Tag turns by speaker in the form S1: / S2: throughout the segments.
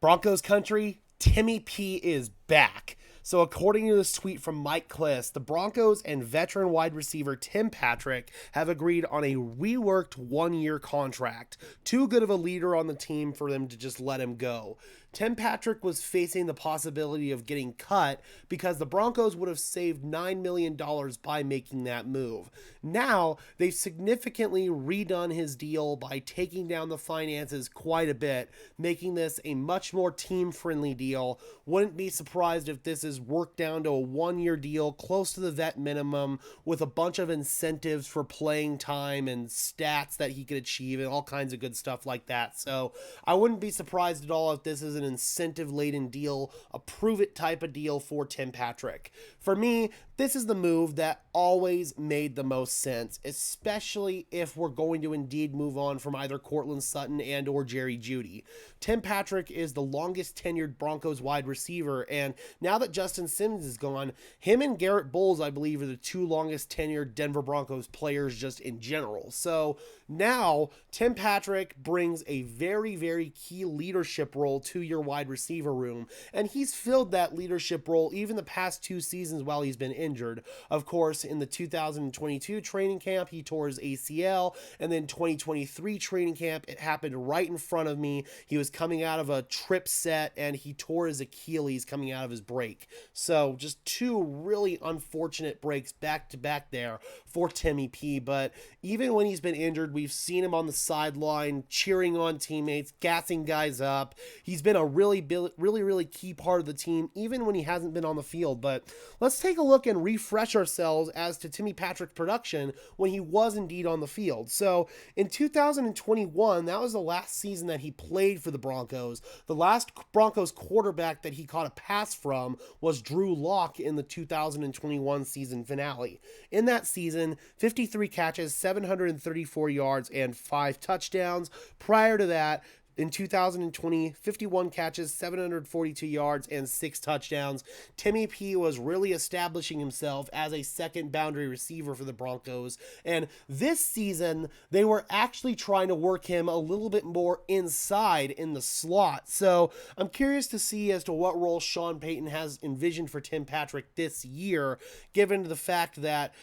S1: Broncos country, Timmy P is back. So, according to this tweet from Mike Kliss, the Broncos and veteran wide receiver Tim Patrick have agreed on a reworked 1-year contract. Too good of a leader on the team for them to just let him go. Tim Patrick was facing the possibility of getting cut because the Broncos would have saved $9 million by making that move. Now, they've significantly redone his deal by taking down the finances quite a bit, making this a much more team-friendly deal. Wouldn't be surprised if this is worked down to a 1-year deal close to the vet minimum with a bunch of incentives for playing time and stats that he could achieve and all kinds of good stuff like that. So I wouldn't be surprised at all if this is an incentive-laden deal, a prove-it type of deal for Tim Patrick. For me, this is the move that always made the most sense, especially if we're going to indeed move on from either Courtland Sutton and or Jerry Jeudy. Tim Patrick is the longest tenured Broncos wide receiver, and now that Justin Simmons is gone, him and Garrett Bowles, I believe, are the two longest tenured Denver Broncos players just in general. So now Tim Patrick brings a very, very key leadership role to your wide receiver room, and he's filled that leadership role even the past 2 seasons while he's been injured. Of course, in the 2022 training camp, he tore his ACL, and then 2023 training camp, it happened right in front of me. He was coming out of a trip set, and he tore his Achilles coming out of his break. So just 2 really unfortunate breaks back to back there for Timmy P. But even when he's been injured, we've seen him on the sideline cheering on teammates, gassing guys up. He's been a really key part of the team, even when he hasn't been on the field. But let's take a look and refresh ourselves as to Timmy Patrick's production when he was indeed on the field. So in 2021, that was the last season that he played for the Broncos. The last Broncos quarterback that he caught a pass from was Drew Lock in the 2021 season finale. In that season, 53 catches, 734 yards, and 5 touchdowns. Prior to that, in 2020, 51 catches, 742 yards, and 6 touchdowns. Timmy P was really establishing himself as a second boundary receiver for the Broncos. And this season, they were actually trying to work him a little bit more inside in the slot. So I'm curious to see as to what role Sean Payton has envisioned for Tim Patrick this year, given the fact that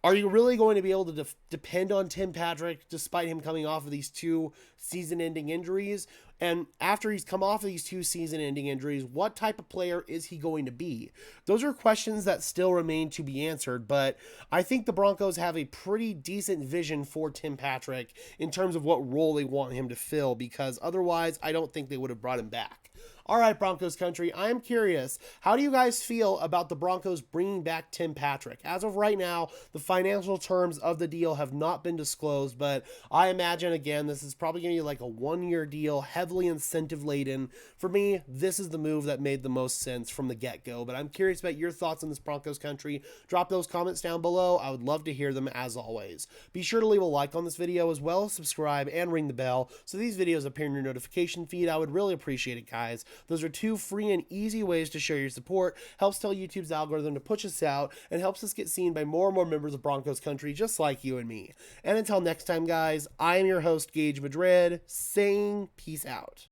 S1: are you really going to be able to depend on Tim Patrick despite him coming off of these 2 season-ending injuries? And after he's come off of these 2 season-ending injuries, what type of player is he going to be? Those are questions that still remain to be answered, but I think the Broncos have a pretty decent vision for Tim Patrick in terms of what role they want him to fill, because otherwise I don't think they would have brought him back. All right, Broncos country, I am curious, how do you guys feel about the Broncos bringing back Tim Patrick? As of right now, the financial terms of the deal have not been disclosed, but I imagine, again, this is probably going to be like a 1-year deal, heavily incentive-laden. For me, this is the move that made the most sense from the get-go, but I'm curious about your thoughts on this Broncos country. Drop those comments down below. I would love to hear them as always. Be sure to leave a like on this video as well as subscribe and ring the bell so these videos appear in your notification feed. I would really appreciate it, guys. Those are 2 free and easy ways to show your support, helps tell YouTube's algorithm to push us out, and helps us get seen by more and more members of Broncos country just like you and me. And until next time, guys, I am your host, Gage Madrid, saying peace out.